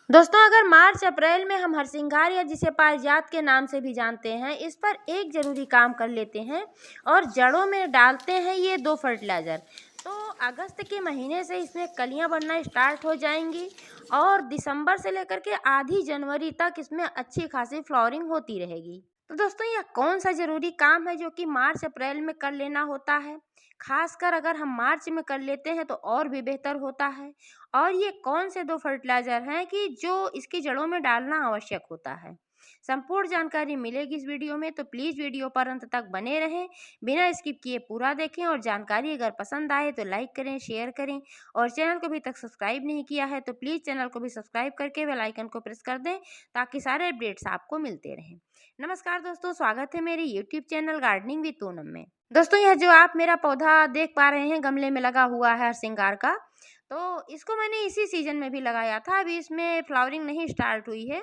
दोस्तों, अगर मार्च अप्रैल में हम हरसिंगार या जिसे पारिजात के नाम से भी जानते हैं, इस पर एक ज़रूरी काम कर लेते हैं और जड़ों में डालते हैं ये 2 फर्टिलाइज़र, तो अगस्त के महीने से इसमें कलियां बनना स्टार्ट हो जाएंगी और दिसंबर से लेकर के आधी जनवरी तक इसमें अच्छी खासी फ्लावरिंग होती रहेगी। तो दोस्तों, यह कौन सा ज़रूरी काम है जो कि मार्च अप्रैल में कर लेना होता है? खासकर अगर हम मार्च में कर लेते हैं तो और भी बेहतर होता है। और ये कौन से 2 फर्टिलाइज़र हैं कि जो इसकी जड़ों में डालना आवश्यक होता है? संपूर्ण जानकारी मिलेगी इस वीडियो में, तो प्लीज़ वीडियो पर अंत तक बने रहें, बिना स्किप किए पूरा देखें और जानकारी अगर पसंद आए तो लाइक करें, शेयर करें और चैनल को अभी तक सब्सक्राइब नहीं किया है तो प्लीज़ चैनल को भी सब्सक्राइब करके बेल आइकन को प्रेस कर दें ताकि सारे अपडेट्स आपको मिलते रहें। नमस्कार दोस्तों, स्वागत है मेरे YouTube channel gardening with Poonam में। दोस्तों, यह जो आप मेरा पौधा देख पा रहे हैं गमले में लगा हुआ है हरसिंगार का, तो इसको मैंने इसी सीजन में भी लगाया था। अभी इसमें फ्लावरिंग नहीं स्टार्ट हुई है।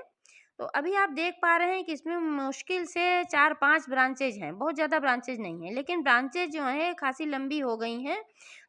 तो अभी आप देख पा रहे हैं कि इसमें मुश्किल से 4-5 ब्रांचेज हैं, बहुत ज़्यादा ब्रांचेज नहीं हैं, लेकिन ब्रांचेज जो हैं खासी लंबी हो गई हैं।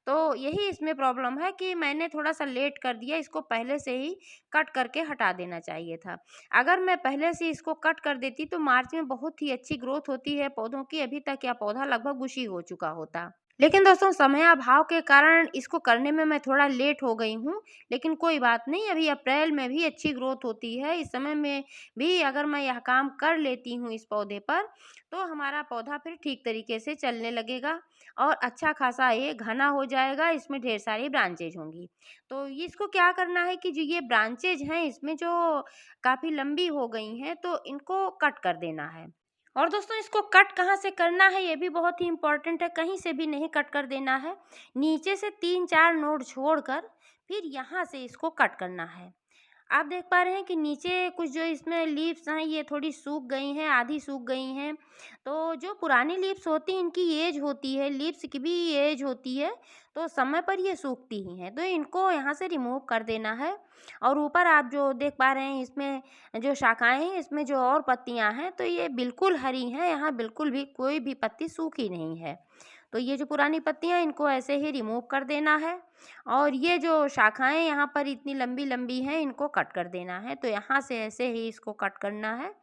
तो यही इसमें प्रॉब्लम है कि मैंने थोड़ा-सा लेट कर दिया, इसको पहले से ही कट करके हटा देना चाहिए था। अगर मैं पहले से इसको कट कर देती तो मार्च में बहुत ही अच्छी ग्रोथ होती है पौधों की, अभी तक यह पौधा लगभग बुशी हो चुका होता। लेकिन दोस्तों, समयाभाव के कारण इसको करने में मैं थोड़ा लेट हो गई हूँ, लेकिन कोई बात नहीं, अभी अप्रैल में भी अच्छी ग्रोथ होती है। इस समय में भी अगर मैं यह काम कर लेती हूँ इस पौधे पर, तो हमारा पौधा फिर ठीक तरीके से चलने लगेगा और अच्छा खासा ये घना हो जाएगा, इसमें ढेर सारी ब्रांचेज होंगी। तो ये इसको क्या करना है कि जो ये ब्रांचेज हैं इसमें जो काफ़ी लंबी हो गई हैं, तो इनको कट कर देना है। और दोस्तों, इसको कट कहाँ से करना है ये भी बहुत ही इम्पोर्टेंट है, कहीं से भी नहीं कट कर देना है। नीचे से 3-4 नोड छोड़कर फिर यहाँ से इसको कट करना है। आप देख पा रहे हैं कि नीचे कुछ जो इसमें लीव्स हैं ये थोड़ी सूख गई हैं, आधी सूख गई हैं। तो जो पुरानी लीव्स होती हैं इनकी एज होती है, लीव्स की भी एज होती है, तो समय पर ये सूखती ही हैं। तो इनको यहाँ से रिमूव कर देना है। और ऊपर आप जो देख पा रहे हैं इसमें जो शाखाएँ हैं इसमें जो और पत्तियाँ हैं तो ये बिल्कुल हरी हैं, यहाँ बिल्कुल भी कोई भी पत्ती सूखी नहीं है। तो ये जो पुरानी पत्तियाँ इनको ऐसे ही रिमूव कर देना है और ये जो शाखाएँ यहाँ पर इतनी लंबी-लंबी हैं इनको कट कर देना है। तो यहाँ से ऐसे ही इसको कट करना है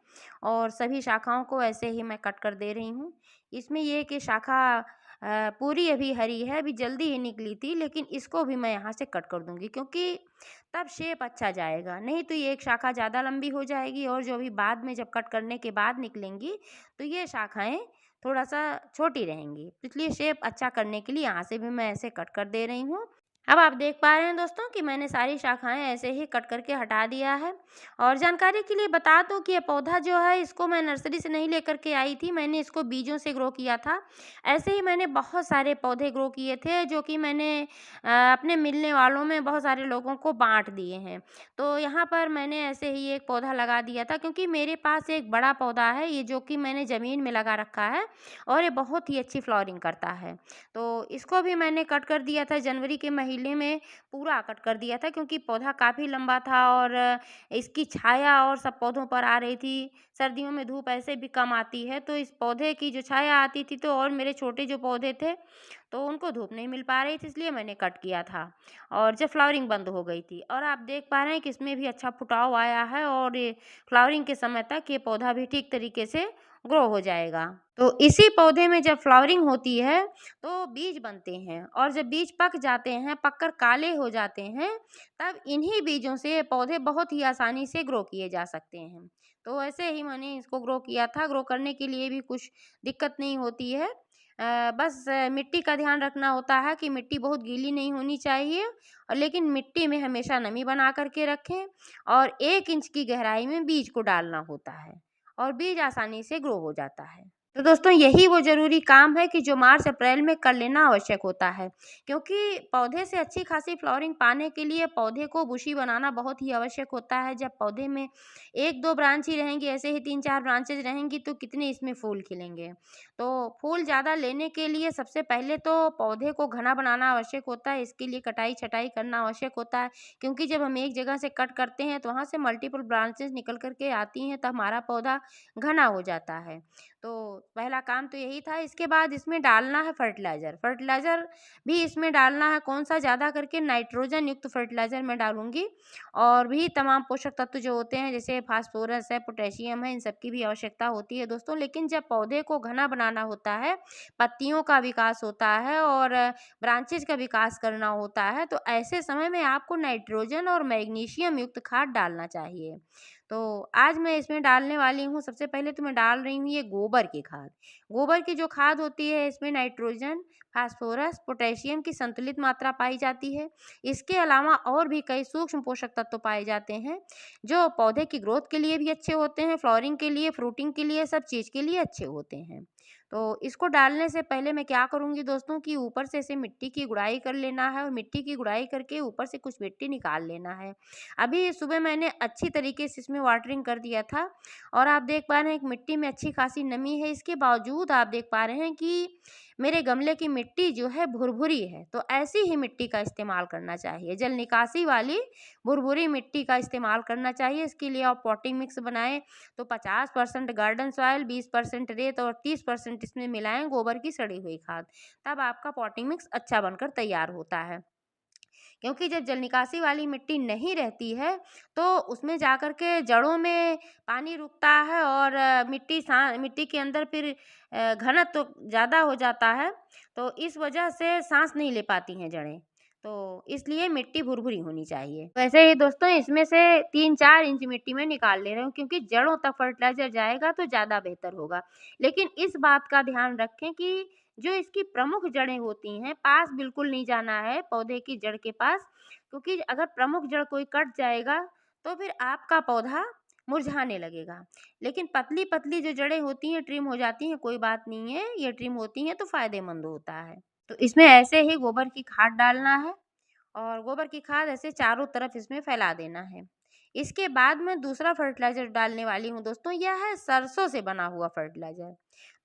और सभी शाखाओं को ऐसे ही मैं कट कर दे रही हूँ। इसमें ये कि शाखा पूरी अभी हरी है, अभी जल्दी ही निकली थी, लेकिन इसको भी मैं यहाँ से कट कर दूँगी क्योंकि तब शेप अच्छा जाएगा। नहीं तो ये एक शाखा ज़्यादा लंबी हो जाएगी और जो अभी बाद में जब कट करने के बाद निकलेंगी, तो ये शाखाएँ थोड़ा-सा छोटी रहेंगी। इसलिए शेप अच्छा करने के लिए यहाँ से भी मैं ऐसे कट कर दे रही हूँ। अब आप देख पा रहे हैं दोस्तों कि मैंने सारी शाखाएँ ऐसे ही कट करके हटा दिया है। और जानकारी के लिए बता दूँ कि ये पौधा जो है इसको मैं नर्सरी से नहीं लेकर के आई थी, मैंने इसको बीजों से ग्रो किया था। ऐसे ही मैंने बहुत सारे पौधे ग्रो किए थे जो कि मैंने अपने मिलने वालों में बहुत सारे लोगों को बाँट दिए हैं। तो यहाँ पर मैंने ऐसे ही एक पौधा लगा दिया था क्योंकि मेरे पास एक बड़ा पौधा है ये जो कि मैंने ज़मीन में लगा रखा है और ये बहुत ही अच्छी फ्लावरिंग करता है। तो इसको भी मैंने कट कर दिया था जनवरी के महीने में, पूरा कट कर दिया था क्योंकि पौधा काफ़ी लंबा था और इसकी छाया और सब पौधों पर आ रही थी। सर्दियों में धूप ऐसे भी कम आती है तो इस पौधे की जो छाया आती थी तो और मेरे छोटे जो पौधे थे तो उनको धूप नहीं मिल पा रही थी, इसलिए मैंने कट किया था और जब फ्लावरिंग बंद हो गई थी। और आप देख पा रहे हैं कि इसमें भी अच्छा फुटाव आया है और ये फ्लावरिंग के समय तक ये पौधा भी ठीक तरीके से ग्रो हो जाएगा। तो इसी पौधे में जब फ्लावरिंग होती है तो बीज बनते हैं और जब बीज पक जाते हैं, पककर काले हो जाते हैं, तब इन्हीं बीजों से ये पौधे बहुत ही आसानी से ग्रो किए जा सकते हैं। तो ऐसे ही मैंने इसको ग्रो किया था। ग्रो करने के लिए भी कुछ दिक्कत नहीं होती है। बस मिट्टी का ध्यान रखना होता है कि मिट्टी बहुत गीली नहीं होनी चाहिए और लेकिन मिट्टी में हमेशा नमी बना कर के रखें और 1 इंच की गहराई में बीज को डालना होता है और बीज आसानी से ग्रो हो जाता है। तो दोस्तों, यही वो ज़रूरी काम है कि जो मार्च अप्रैल में कर लेना आवश्यक होता है क्योंकि पौधे से अच्छी खासी फ्लावरिंग पाने के लिए पौधे को बुशी बनाना बहुत ही आवश्यक होता है। जब पौधे में 1-2 ब्रांच ही रहेंगी, ऐसे ही 3-4 ब्रांचेज रहेंगी तो कितने इसमें फूल खिलेंगे। तो फूल ज़्यादा लेने के लिए सबसे पहले तो पौधे को घना बनाना आवश्यक होता है, इसके लिए कटाई-छटाई करना आवश्यक होता है क्योंकि जब हम एक जगह से कट करते हैं तो वहाँ से मल्टीपल ब्रांचेज निकल कर के आती हैं, तब हमारा पौधा घना हो जाता है। तो पहला काम तो यही था। इसके बाद इसमें डालना है फर्टिलाइज़र। फर्टिलाइज़र भी इसमें डालना है, कौन-सा ज़्यादा करके नाइट्रोजन युक्त फर्टिलाइज़र मैं डालूँगी, और भी तमाम पोषक तत्व जो होते हैं जैसे फास्फोरस है, पोटेशियम है, इन सब की भी आवश्यकता होती है दोस्तों। लेकिन जब पौधे को घना बनाना होता है, पत्तियों का विकास होता है और ब्रांचेज़ का विकास करना होता है, तो ऐसे समय में आपको नाइट्रोजन और मैग्नीशियम युक्त खाद डालना चाहिए। तो आज मैं इसमें डालने वाली हूँ, सबसे पहले तो मैं डाल रही हूँ ये गोबर की खाद। गोबर की जो खाद होती है इसमें नाइट्रोजन, फास्फोरस, पोटेशियम की संतुलित मात्रा पाई जाती है। इसके अलावा और भी कई सूक्ष्म पोषक तत्व पाए जाते हैं, जो पौधे की ग्रोथ के लिए भी अच्छे होते हैं, फ्लावरिंग के लिए, फ्रूटिंग के लिए, सब चीज़ के लिए अच्छे होते हैं। तो इसको डालने से पहले मैं क्या करूँगी दोस्तों कि ऊपर से ऐसे मिट्टी की गुड़ाई कर लेना है, और मिट्टी की गुड़ाई करके ऊपर से कुछ मिट्टी निकाल लेना है। अभी सुबह मैंने अच्छी तरीके से इसमें वाटरिंग कर दिया था, और आप देख पा रहे हैं कि मिट्टी में अच्छी खासी नमी है। इसके बावजूद आप देख पा रहे हैं कि मेरे गमले की मिट्टी जो है भुरभुरी है, तो ऐसी ही मिट्टी का इस्तेमाल करना चाहिए। जल निकासी वाली भुरभुरी मिट्टी का इस्तेमाल करना चाहिए। इसके लिए आप पॉटिंग मिक्स बनाएं तो 50% गार्डन सॉइल, 20% रेत और 30% इसमें मिलाएं गोबर की सड़ी हुई खाद। तब आपका पॉटिंग मिक्स अच्छा बनकर तैयार होता है। क्योंकि जब जल निकासी वाली मिट्टी नहीं रहती है, तो उसमें जाकर के जड़ों में पानी रुकता है, और मिट्टी के अंदर फिर घनत्व तो ज़्यादा हो जाता है, तो इस वजह से सांस नहीं ले पाती हैं जड़ें। तो इसलिए मिट्टी भुरभुरी होनी चाहिए। वैसे ही दोस्तों इसमें से 3-4 इंच मिट्टी मैं निकाल ले रही हूँ, क्योंकि जड़ों तक फर्टिलाइज़र जाएगा तो ज़्यादा बेहतर होगा। लेकिन इस बात का ध्यान रखें कि जो इसकी प्रमुख जड़ें होती हैं, पास बिल्कुल नहीं जाना है पौधे की जड़ के पास, क्योंकि अगर प्रमुख जड़ कोई कट जाएगा, तो फिर आपका पौधा मुरझाने लगेगा। लेकिन पतली-पतली जो जड़ें होती हैं, ट्रिम हो जाती हैं, कोई बात नहीं है, ये ट्रिम होती हैं तो फ़ायदेमंद होता है। तो इसमें ऐसे ही गोबर की खाद डालना है, और गोबर की खाद ऐसे चारों तरफ इसमें फैला देना है। इसके बाद मैं दूसरा फर्टिलाइज़र डालने वाली हूँ दोस्तों, यह है सरसों से बना हुआ फर्टिलाइज़र।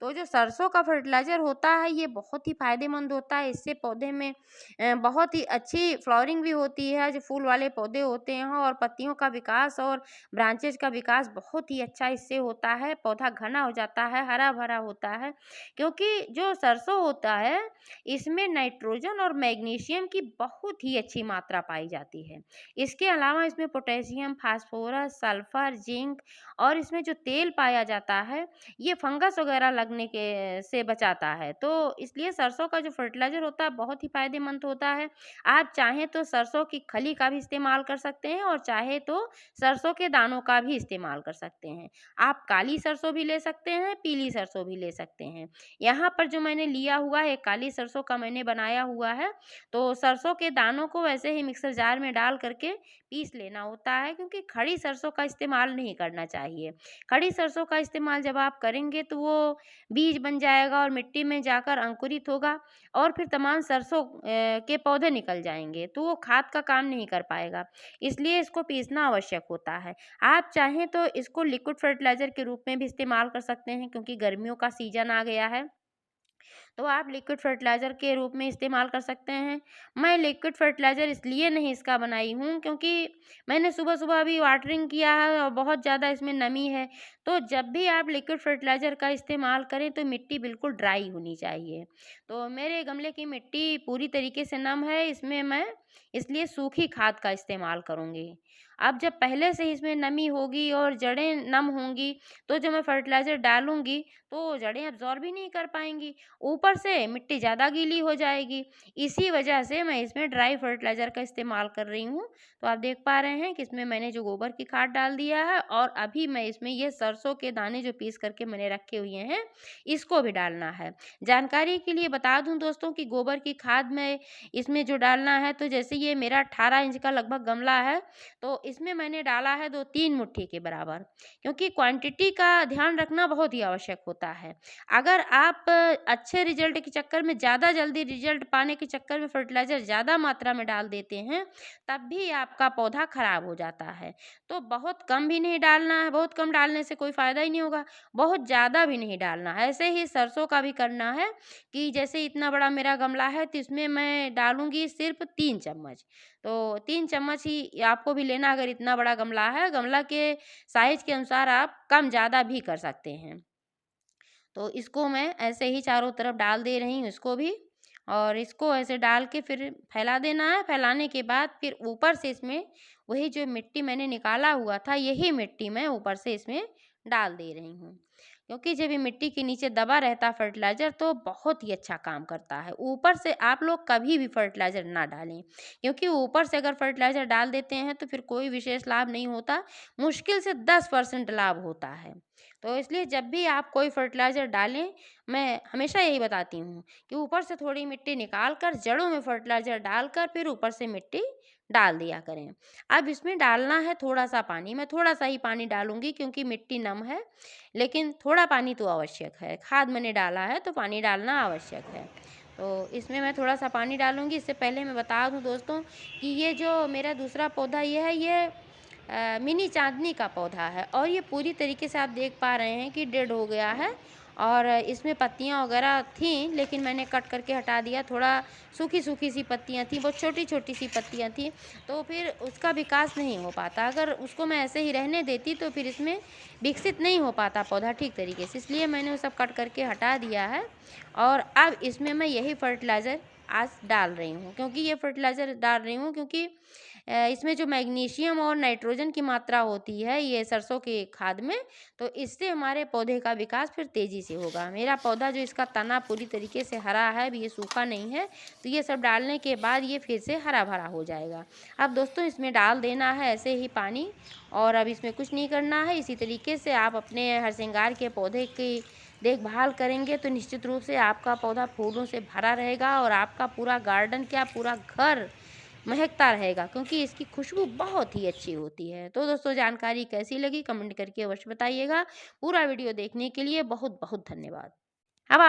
तो जो सरसों का फर्टिलाइज़र होता है ये बहुत ही फ़ायदेमंद होता है। इससे पौधे में बहुत ही अच्छी फ्लावरिंग भी होती है, जो फूल वाले पौधे होते हैं, और पत्तियों का विकास और ब्रांचेज़ का विकास बहुत ही अच्छा इससे होता है। पौधा घना हो जाता है, हरा-भरा होता है, क्योंकि जो सरसों होता है इसमें नाइट्रोजन और मैग्नीशियम की बहुत ही अच्छी मात्रा पाई जाती है। इसके अलावा इसमें पोटेशियम, फास्फोरस, सल्फर, जिंक, और इसमें जो तेल पाया जाता है ये फंगस वगैरह लगने के से बचाता है। तो इसलिए सरसों का जो फर्टिलाइज़र होता है बहुत ही फ़ायदेमंद होता है। आप चाहें तो सरसों की खली का भी इस्तेमाल कर सकते हैं, और चाहे तो सरसों के दानों का भी इस्तेमाल कर सकते हैं। आप काली सरसों भी ले सकते हैं, पीली सरसों भी ले सकते हैं। यहाँ पर जो मैंने लिया हुआ है काली सरसों का मैंने बनाया हुआ है। तो सरसों के दानों को वैसे ही मिक्सर जार में डाल करके पीस लेना होता है, क्योंकि खड़ी सरसों का इस्तेमाल नहीं करना चाहिए। खड़ी सरसों का इस्तेमाल जब आप करेंगे तो वो बीज बन जाएगा और मिट्टी में जाकर अंकुरित होगा, और फिर तमाम सरसों के पौधे निकल जाएंगे, तो वो खाद का काम नहीं कर पाएगा। इसलिए इसको पीसना आवश्यक होता है। आप चाहें तो इसको लिक्विड फर्टिलाइज़र के रूप में भी इस्तेमाल कर सकते हैं, क्योंकि गर्मियों का सीज़न आ गया है, तो आप लिक्विड फर्टिलाइज़र के रूप में इस्तेमाल कर सकते हैं। मैं लिक्विड फर्टिलाइज़र इसलिए नहीं इसका बनाई हूँ, क्योंकि मैंने सुबह-सुबह अभी वाटरिंग किया है और बहुत ज़्यादा इसमें नमी है। तो जब भी आप लिक्विड फर्टिलाइज़र का इस्तेमाल करें तो मिट्टी बिल्कुल ड्राई होनी चाहिए। तो मेरे गमले की मिट्टी पूरी तरीके से नम है, इसमें मैं इसलिए सूखी खाद का इस्तेमाल करूँगी। अब जब पहले से ही इसमें नमी होगी और जड़ें नम होंगी, तो जब मैं फर्टिलाइज़र डालूँगी तो जड़ें अब्ज़ॉर्ब ही नहीं कर पाएँगी। ऊपर से मिट्टी ज़्यादा गीली हो जाएगी। इसी वजह से मैं इसमें ड्राई फर्टिलाइज़र का इस्तेमाल कर रही हूँ। तो आप देख पा रहे हैं कि इसमें मैंने जो गोबर की खाद डाल दिया है, और अभी मैं इसमें ये सरसों के दाने जो पीस करके मैंने रखे हुए हैं, इसको भी डालना है। जानकारी के लिए बता दूँ दोस्तों कि गोबर की खाद में इसमें जो डालना है, तो जैसे ये मेरा 18 इंच का लगभग गमला है, तो इसमें मैंने डाला है 2-3 मुट्ठी के बराबर, क्योंकि क्वांटिटी का ध्यान रखना बहुत ही आवश्यक होता है। अगर आप अच्छे रिजल्ट के चक्कर में, ज़्यादा जल्दी रिजल्ट पाने के चक्कर में फर्टिलाइज़र ज़्यादा मात्रा में डाल देते हैं, तब भी आपका पौधा खराब हो जाता है। तो बहुत कम भी नहीं डालना है, बहुत कम डालने से कोई फ़ायदा ही नहीं होगा, बहुत ज़्यादा भी नहीं डालना है। ऐसे ही सरसों का भी करना है कि जैसे इतना बड़ा मेरा गमला है, तो इसमें मैं डालूँगी सिर्फ़ 3 चम्मच। तो 3 चम्मच ही आपको भी लेना, अगर इतना बड़ा गमला है। गमला के साइज़ के अनुसार आप कम ज़्यादा भी कर सकते हैं। तो इसको मैं ऐसे ही चारों तरफ डाल दे रही हूँ इसको भी, और इसको ऐसे डाल के फिर फैला देना है। फैलाने के बाद फिर ऊपर से इसमें वही जो मिट्टी मैंने निकाला हुआ था, यही मिट्टी मैं ऊपर से इसमें डाल दे रही हूँ। क्योंकि जब ये मिट्टी के नीचे दबा रहता फर्टिलाइज़र तो बहुत ही अच्छा काम करता है। ऊपर से आप लोग कभी भी फर्टिलाइज़र ना डालें, क्योंकि ऊपर से अगर फर्टिलाइज़र डाल देते हैं तो फिर कोई विशेष लाभ नहीं होता, मुश्किल से 10% लाभ होता है। तो इसलिए जब भी आप कोई फर्टिलाइज़र डालें, मैं हमेशा यही बताती हूँ कि ऊपर से थोड़ी मिट्टी निकाल कर जड़ों में फर्टिलाइज़र डालकर फिर ऊपर से मिट्टी डाल दिया करें। अब इसमें डालना है थोड़ा-सा पानी, मैं थोड़ा-सा ही पानी डालूँगी क्योंकि मिट्टी नम है, लेकिन थोड़ा पानी तो आवश्यक है। खाद मैंने डाला है तो पानी डालना आवश्यक है। तो इसमें मैं थोड़ा-सा पानी डालूँगी। इससे पहले मैं बता दूँ दोस्तों कि ये जो मेरा दूसरा पौधा ये है, ये मिनी चाँदनी का पौधा है और ये पूरी तरीके से आप देख पा रहे हैं कि डेड हो गया है, और इसमें पत्तियाँ वगैरह थीं, लेकिन मैंने कट करके हटा दिया। थोड़ा सूखी-सूखी सी पत्तियाँ थीं, बहुत छोटी-छोटी सी पत्तियाँ थीं, तो फिर उसका विकास नहीं हो पाता। अगर उसको मैं ऐसे ही रहने देती तो फिर इसमें विकसित नहीं हो पाता पौधा ठीक तरीके से, इसलिए मैंने वो सब कट करके हटा दिया है। और अब इसमें मैं यही फर्टिलाइज़र आज डाल रही हूँ, क्योंकि ये फर्टिलाइज़र डाल रही हूँ क्योंकि इसमें जो मैग्नीशियम और नाइट्रोजन की मात्रा होती है ये सरसों की खाद में, तो इससे हमारे पौधे का विकास फिर तेज़ी से होगा। मेरा पौधा जो इसका तना पूरी तरीके से हरा है, अभी ये सूखा नहीं है, तो ये सब डालने के बाद ये फिर से हरा-भरा हो जाएगा। अब दोस्तों इसमें डाल देना है ऐसे ही पानी, और अब इसमें कुछ नहीं करना है। इसी तरीके से आप अपने हरसिंगार के पौधे की देखभाल करेंगे तो निश्चित रूप से आपका पौधा फूलों से भरा रहेगा और आपका पूरा गार्डन क्या पूरा घर महकता रहेगा, क्योंकि इसकी खुशबू बहुत ही अच्छी होती है। तो दोस्तों जानकारी कैसी लगी कमेंट करके अवश्य बताइएगा। पूरा वीडियो देखने के लिए बहुत बहुत धन्यवाद। अब